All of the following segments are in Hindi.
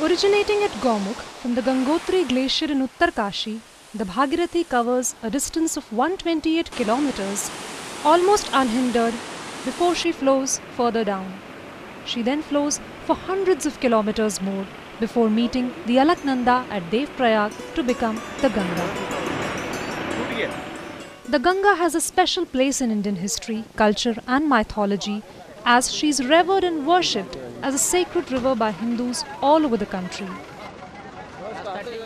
Originating at Gaumukh from the Gangotri Glacier in Uttarkashi, the Bhagirathi covers a distance of 128 kilometers, almost unhindered, before she flows further down. She then flows for hundreds of kilometers more before meeting the Alaknanda at Devprayag to become the Ganga. The Ganga has a special place in Indian history, culture and mythology, as she is revered and worshipped as a sacred river by Hindus all over the country.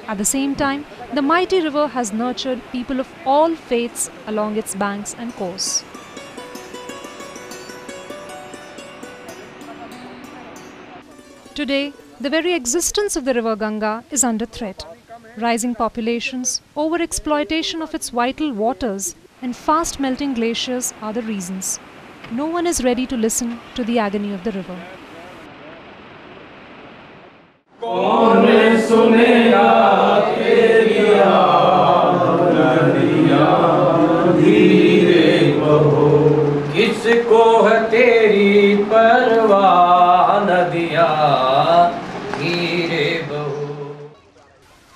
At the same time, the mighty river has nurtured people of all faiths along its banks and course. Today, the very existence of the river Ganga is under threat. Rising populations, overexploitation of its vital waters, and fast melting glaciers are the reasons. No one is ready to listen to the agony of the river.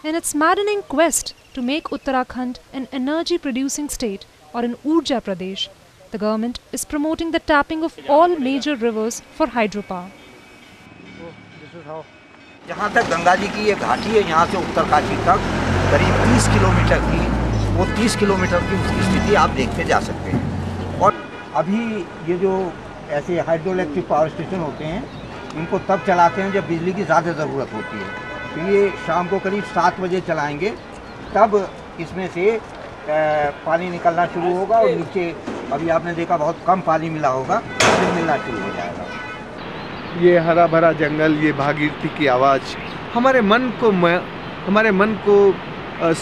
In its maddening quest to make Uttarakhand an energy-producing state or an Urja Pradesh, the government is promoting the tapping of all major rivers for hydropower. जहाँ तक गंगा जी की ये घाटी है, यहाँ से उत्तरकाशी तक करीब 30 किलोमीटर की, वो 30 किलोमीटर की उसकी स्थिति आप देखते जा सकते हैं। और अभी ये जो ऐसे हाइड्रो इलेक्ट्रिक पावर स्टेशन होते हैं, इनको तब चलाते हैं जब बिजली की ज़्यादा ज़रूरत होती है। तो ये शाम को करीब 7 बजे चलाएंगे, तब इसमें से पानी निकलना शुरू होगा और नीचे अभी आपने देखा बहुत कम पानी मिला होगा, फिर मिलना शुरू हो जाएगा। ये हरा भरा जंगल, ये भागीरथी की आवाज़ हमारे मन को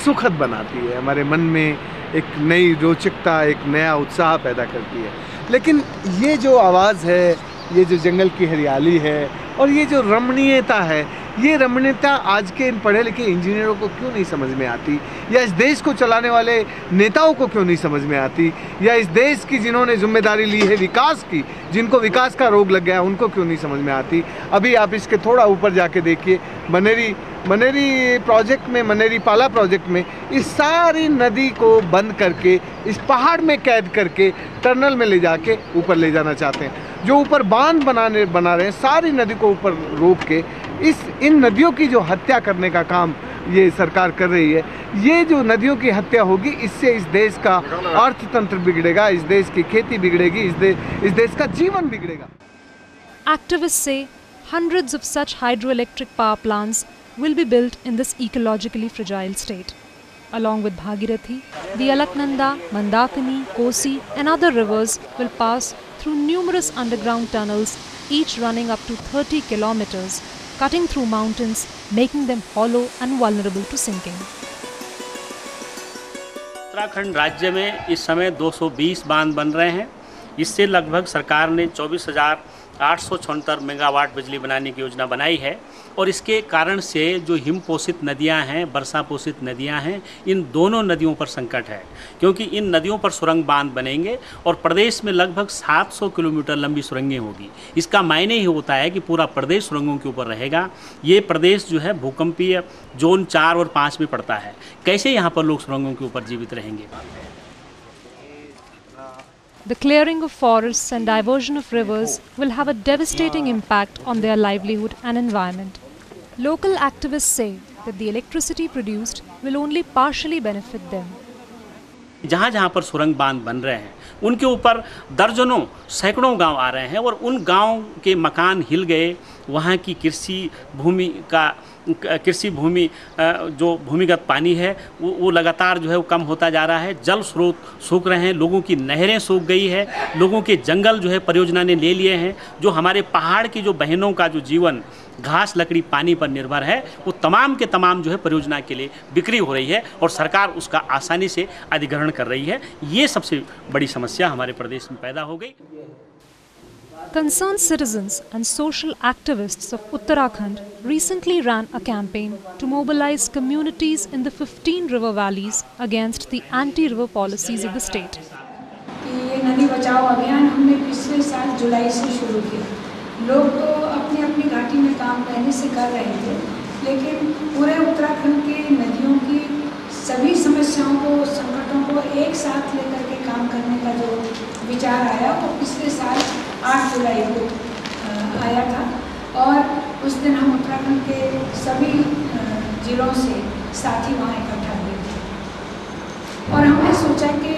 सुखद बनाती है, हमारे मन में एक नई रोचकता, एक नया उत्साह पैदा करती है। लेकिन ये जो आवाज़ है, ये जो जंगल की हरियाली है और ये जो रमणीयता है, ये रमणीयता आज के इन पढ़े लिखे इंजीनियरों को क्यों नहीं समझ में आती, या इस देश को चलाने वाले नेताओं को क्यों नहीं समझ में आती, या इस देश की जिन्होंने जिम्मेदारी ली है विकास की, जिनको विकास का रोग लग गया, उनको क्यों नहीं समझ में आती। अभी आप इसके थोड़ा ऊपर जाके देखिए, मनेरी प्रोजेक्ट में, मनेरी पाला प्रोजेक्ट में इस सारी नदी को बंद करके, इस पहाड़ में कैद करके टनल में ले जाके ऊपर ले जाना चाहते हैं। जो ऊपर बांध बना रहे हैं, सारी नदी को ऊपर रोक के इन नदियों की जो हत्या करने का काम ये सरकार कर रही है। ये जो नदियों की हत्या होगी, इससे इस देश का अर्थतंत्र बिगड़ेगा, इस देश की खेती बिगड़ेगी, इस देश का जीवन बिगड़ेगा। Activists say hundreds of such hydroelectric power plants will be built in this ecologically fragile state. Along with Bhagirathi, the Alaknanda, Mandakini, Kosi and other rivers will pass through numerous underground tunnels, each running up to 30 kilometers, cutting through mountains, making them hollow and vulnerable to sinking. Uttarakhand राज्य में इस समय 220 बांध बन रहे हैं। इससे लगभग सरकार ने 24,876 मेगावाट बिजली बनाने की योजना बनाई है और इसके कारण से जो हिम पोषित नदियां हैं, वर्षा पोषित नदियां हैं, इन दोनों नदियों पर संकट है, क्योंकि इन नदियों पर सुरंग बांध बनेंगे और प्रदेश में लगभग 700 किलोमीटर लंबी सुरंगें होगी। इसका मायने ही होता है कि पूरा प्रदेश सुरंगों के ऊपर रहेगा। ये प्रदेश जो है भूकंपीय जोन 4 और 5 में पड़ता है। कैसे यहाँ पर लोग सुरंगों के ऊपर जीवित रहेंगे? The clearing of forests and diversion of rivers will have a devastating impact on their livelihood and environment. Local activists say that the electricity produced will only partially benefit them. जहाँ जहाँ पर सुरंग बांध बन रहे हैं, उनके ऊपर दर्जनों सैकड़ों गांव आ रहे हैं और उन गांव के मकान हिल गए। वहाँ की कृषि भूमि जो भूमिगत पानी है वो लगातार जो है वो कम होता जा रहा है। जल स्रोत सूख रहे हैं, लोगों की नहरें सूख गई है, लोगों के जंगल जो है परियोजना ने ले लिए हैं। जो हमारे पहाड़ की जो बहनों का जो जीवन घास लकड़ी पानी पर निर्भर है, वो तमाम के तमाम जो है परियोजना के लिए बिक्री हो रही है और सरकार उसका आसानी से अधिग्रहण कर रही है। ये सबसे बड़ी समस्या हमारे प्रदेश में पैदा हो गई। Concerned citizens and social activists of Uttarakhand recently ran a campaign to mobilize communities in the 15 river valleys against the anti-river policies of the state. ये नदी बचाओ अभियान हमने पिछले साल जुलाई से शुरू किया। लोग तो अपनी अपनी घाटी में काम पहले से कर रहे थे, लेकिन पूरे उत्तराखंड की नदियों की सभी समस्याओं को, संकटों को एक साथ लेकर के काम करने का जो विचार आया वो पिछले साल 8 जुलाई को आया था। और उस दिन हम उत्तराखंड के सभी जिलों से साथी वहाँ इकट्ठा हुए थे और हमने सोचा कि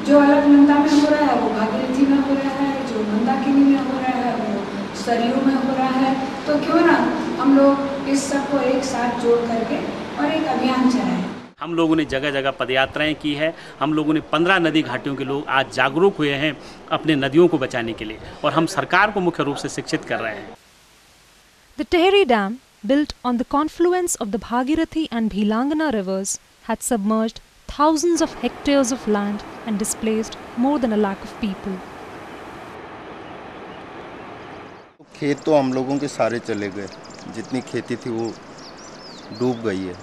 जो अलकनंदा में हो रहा है वो भागीरथी में हो रहा है, जो मंदाकिनी में हो रहा है वो सरयू में हो रहा है, तो क्यों ना हम लोग इस सब को एक साथ जोड़ करके और एक अभियान चलाएं। हम लोगों ने जगह जगह पदयात्राएं की है। हम लोगों ने 15 नदी घाटियों के लोग आज जागरूक हुए हैं अपने नदियों को बचाने के लिए और हम सरकार को मुख्य रूप से शिक्षित कर रहे हैं। The Tehri Dam, built on the confluence of the Bhagirathi and Bhilangana rivers, had submerged thousands of hectares of land and displaced more than 1 lakh of people. खेत तो हम लोगों के सारे चले गए, जितनी खेती थी वो डूब गई है।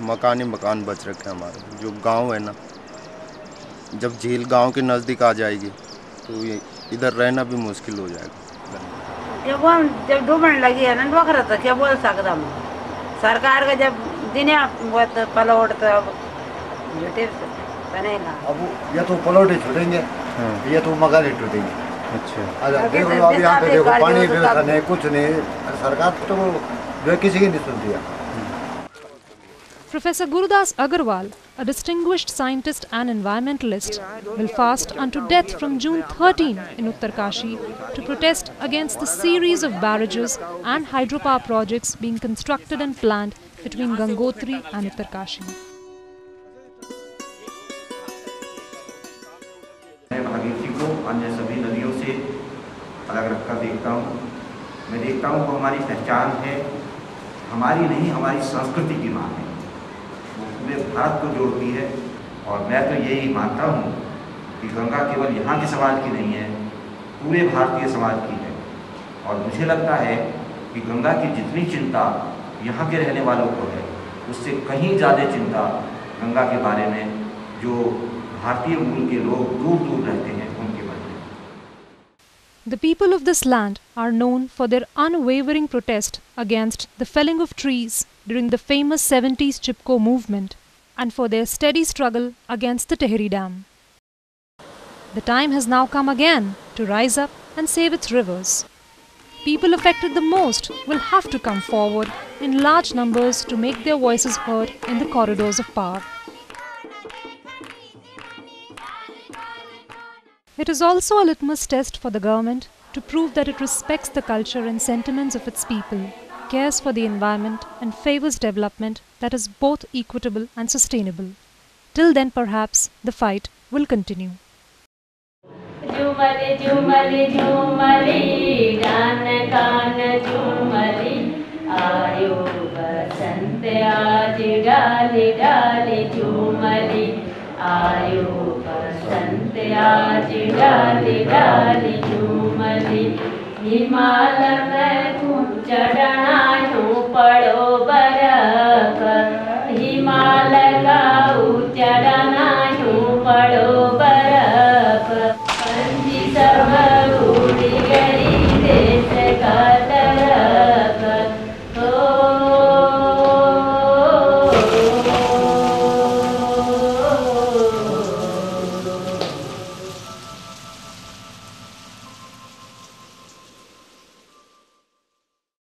मकान ही मकान बच रखे हमारे। जो गांव है ना, जब झील गांव के नज़दीक आ जाएगी तो ये इधर रहना भी मुश्किल हो जाएगा। जब डूबने लगी है ना वक्त तो क्या बोल सकता हूँ। सरकार का जब दिन पलौट तो अब बनेगा। अब या तो पलौटे छूटेंगे या तो मकान ही टूटेंगे। अच्छा, देखो अब यहाँ पे देखो पानी व्यवस्था नहीं, कुछ नहीं। सरकार तो वो किसी की नहीं सुनती है। Professor Gurudas Agarwal, a distinguished scientist and environmentalist, will fast unto death from June 13 in Uttarkashi to protest against the series of barrages and hydropower projects being constructed and planned between Gangotri and Uttarkashi. मैं भागीरथी को अन्य सभी नदियों से अलग रखकर देखता हूँ। मैं देखता हूँ वो हमारी पहचान है, हमारी नहीं हमारी संस्कृति की मांग है, वो पूरे भारत को जोड़ती है। और मैं तो यही मानता हूँ कि गंगा केवल यहाँ के समाज की नहीं है, पूरे भारतीय समाज की है। और मुझे लगता है कि गंगा की जितनी चिंता यहाँ के रहने वालों को है, उससे कहीं ज़्यादा चिंता गंगा के बारे में जो भारतीय मूल के लोग दूर दूर रहते हैं उनके बारे में। The people of this land are known for their unwavering protest against the felling of trees during the famous 70s Chipko movement and for their steady struggle against the Tehri Dam. The time has now come again to rise up and save its rivers. People affected the most will have to come forward in large numbers to make their voices heard in the corridors of power. It is also a litmus test for the government to prove that it respects the culture and sentiments of its people, cares for the environment and favors development that is both equitable and sustainable. Till then, perhaps, the fight will continue. झूमली झूमली झूमली गान गान झूमली आयो बसंत आज डाली डाली झूमली आयो बसंत आज डाली डाली झूमली हिमालय में चढ़ना यूं पड़ो